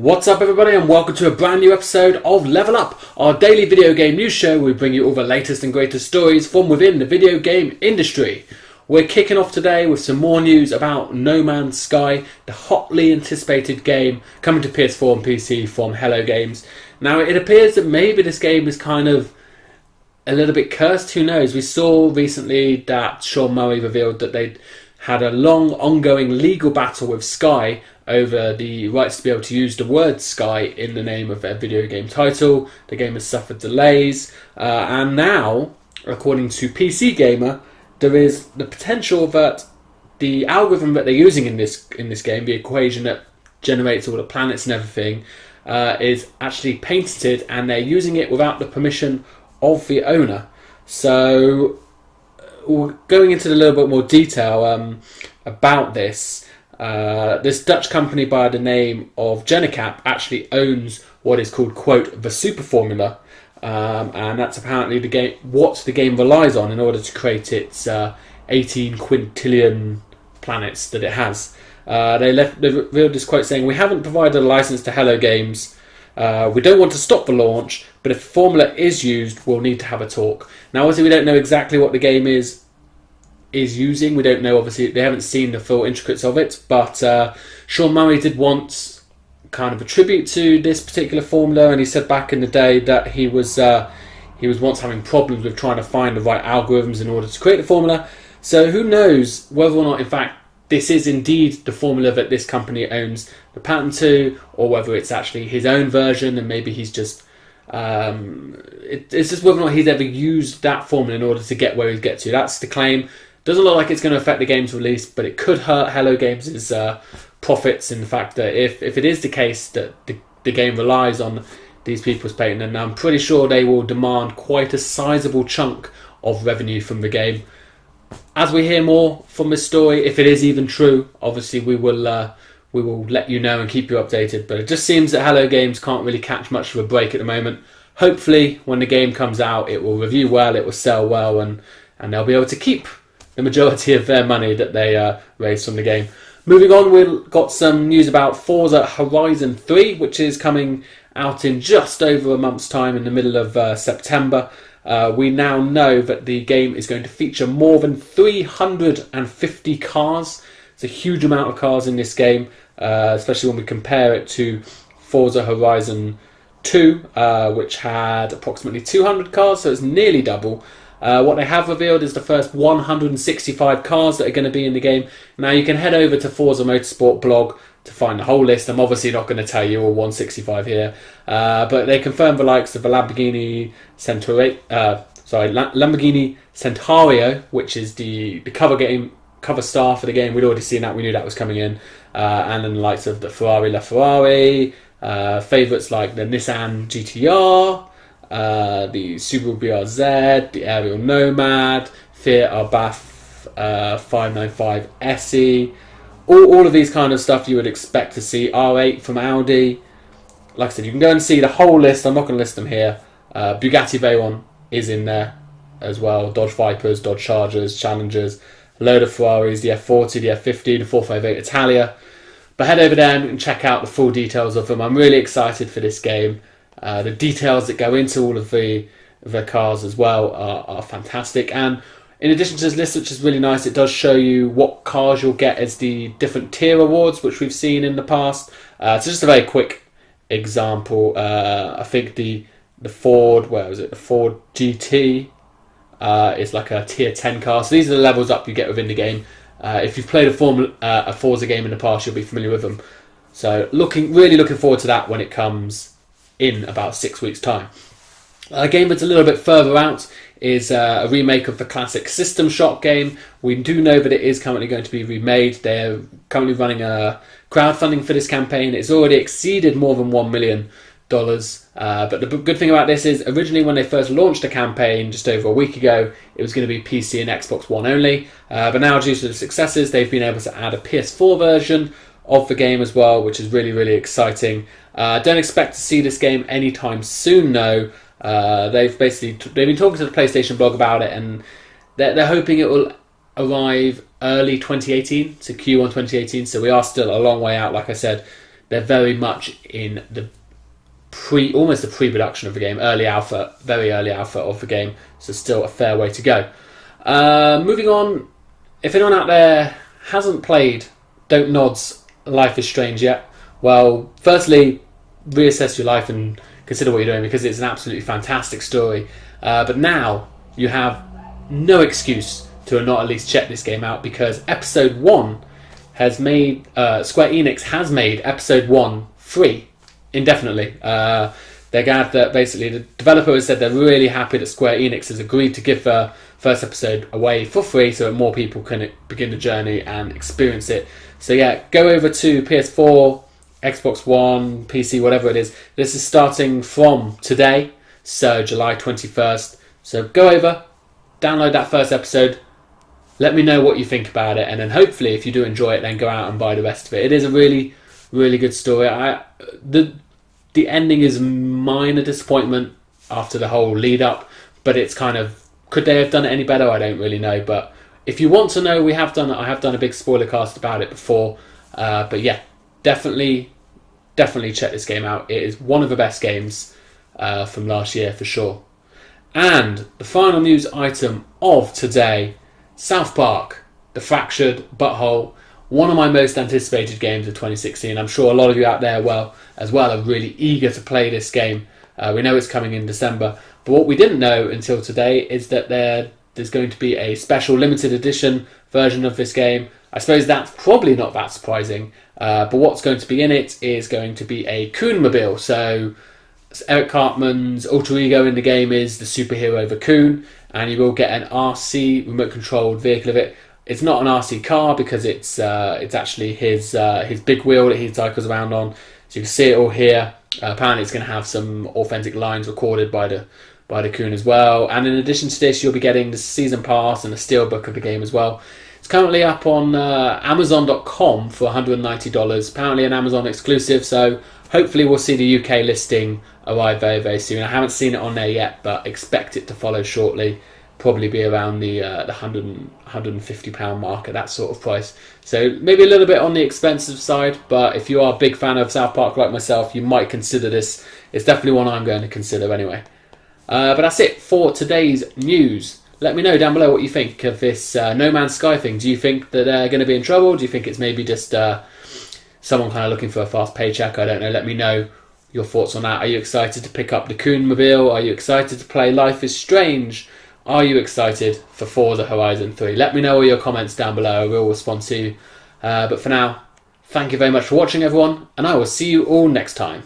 What's up everybody, and welcome to a brand new episode of Level Up, our daily video game news show where we bring you all the latest and greatest stories from within the video game industry. We're kicking off today with some more news about No Man's Sky, the hotly anticipated game coming to PS4 and PC from Hello Games. Now it appears that maybe this game is kind of a little bit cursed, who knows. We saw recently that Sean Murray revealed that they'd had a long ongoing legal battle with Sky over the rights to be able to use the word Sky in the name of their video game title. The game has suffered delays, and now, according to PC Gamer, there is the potential that the algorithm that they're using in this game, the equation that generates all the planets and everything, is actually patented, and they're using it without the permission of the owner. So, going into a little bit more detail about this. This Dutch company by the name of Genacap actually owns what is called, quote, the super formula, and that's apparently what the game relies on in order to create its 18 quintillion planets that it has. They revealed this quote saying, "We haven't provided a license to Hello Games. We don't want to stop the launch, but if the formula is used, we'll need to have a talk." Now, obviously, we don't know exactly what the game is using. We don't know, obviously, they haven't seen the full intricacies of it, but Sean Murray did want kind of a tribute to this particular formula, and he said back in the day that he was once having problems with trying to find the right algorithms in order to create the formula. So who knows whether or not, in fact, this is indeed the formula that this company owns the patent to, or whether it's actually his own version, and maybe he's just it's just whether or not he's ever used that formula in order to get where he's get to. That's the claim. Doesn't look like it's going to affect the game's release, but it could hurt Hello Games' profits in the fact that if it is the case that the game relies on these people's patent, then I'm pretty sure they will demand quite a sizable chunk of revenue from the game. As we hear more from this story, if it is even true, obviously we will let you know and keep you updated. But it just seems that Hello Games can't really catch much of a break at the moment. Hopefully, when the game comes out, it will review well, it will sell well, and they'll be able to keep the majority of their money that they raise from the game. Moving on, we've got some news about Forza Horizon 3, which is coming out in just over a month's time in the middle of September. We now know that the game is going to feature more than 350 cars. It's a huge amount of cars in this game, especially when we compare it to Forza Horizon 2, which had approximately 200 cars, so it's nearly double. What they have revealed is the first 165 cars that are going to be in the game. Now you can head over to Forza Motorsport blog to find the whole list. I'm obviously not going to tell you all 165 here, but they confirmed the likes of the Lamborghini Centauro, which is the cover star for the game. We'd already seen that. We knew that was coming in, and then the likes of the Ferrari LaFerrari, favourites like the Nissan GTR. The Subaru BRZ, the Ariel Nomad, Fiat Abarth 595 SE, all of these kind of stuff you would expect to see. R8 from Audi. Like I said, you can go and see the whole list. I'm not going to list them here. Bugatti Veyron is in there as well. Dodge Vipers, Dodge Chargers, Challengers, a load of Ferraris, the F40, the F50, the 458 Italia. But head over there and check out the full details of them. I'm really excited for this game. The details that go into all of the cars as well are fantastic. And in addition to this list, which is really nice, it does show you what cars you'll get as the different tier awards, which we've seen in the past. So just a very quick example. I think the Ford, the Ford GT is like a tier 10 car. So these are the levels up you get within the game. If you've played a Forza game in the past, you'll be familiar with them. So really looking forward to that when it comes in about 6 weeks' time. A game that's a little bit further out is a remake of the classic System Shock game. We do know that it is currently going to be remade. They're currently running a crowdfunding for this campaign. It's already exceeded more than $1 million. But the good thing about this is, originally when they first launched the campaign just over a week ago, it was going to be PC and Xbox One only. But now, due to the successes, they've been able to add a PS4 version of the game as well, which is really, really exciting. Don't expect to see this game anytime soon, though. They've been talking to the PlayStation blog about it, and they're hoping it will arrive early 2018, so Q1 2018. So we are still a long way out, like I said. they're very much in the almost the pre-production of the game, early alpha, very early alpha of the game, so still a fair way to go. Moving on, if anyone out there hasn't played Don't Nod's Life is Strange yet, well, firstly, reassess your life and consider what you're doing, because it's an absolutely fantastic story. But now you have no excuse to not at least check this game out, because Episode 1 has made, Square Enix has made Episode 1 free indefinitely. They're glad that basically the developer has said they're really happy that Square Enix has agreed to give the first episode away for free so that more people can begin the journey and experience it. So yeah, go over to PS4, Xbox One, PC, whatever it is. This is starting from today, so July 21st. So go over, download that first episode, let me know what you think about it, and then hopefully if you do enjoy it, then go out and buy the rest of it. It is a really, really good story. The ending is minor disappointment after the whole lead up, but it's kind of, could they have done it any better? I don't really know, but if you want to know, I have done a big spoiler cast about it before. But yeah, definitely check this game out. It is one of the best games from last year for sure. And the final news item of today, South Park, The Fractured Butthole, one of my most anticipated games of 2016. I'm sure a lot of you out there as well are really eager to play this game. We know it's coming in December, but what we didn't know until today is that there's going to be a special limited edition version of this game. I suppose that's probably not that surprising, but what's going to be in it is going to be a Coonmobile. So Eric Cartman's alter ego in the game is the superhero the Coon, and you will get an RC remote controlled vehicle of it. It's not an RC car because it's actually his big wheel that he cycles around on. So you can see it all here. Apparently it's going to have some authentic lines recorded by the Coon as well. And in addition to this, you'll be getting the season pass and a steelbook of the game as well. It's currently up on Amazon.com for $190. Apparently an Amazon exclusive, so hopefully we'll see the UK listing arrive very, very soon. I haven't seen it on there yet, but expect it to follow shortly. Probably be around the £150 mark at that sort of price. So maybe a little bit on the expensive side, but if you are a big fan of South Park like myself, you might consider this. It's definitely one I'm going to consider anyway. But that's it for today's news. Let me know down below what you think of this No Man's Sky thing. Do you think that they're going to be in trouble? Do you think it's maybe just someone kind of looking for a fast paycheck? I don't know. Let me know your thoughts on that. Are you excited to pick up the Coonmobile? Are you excited to play Life is Strange? Are you excited for Forza Horizon 3? Let me know all your comments down below. I will respond to you. But for now, thank you very much for watching, everyone, and I will see you all next time.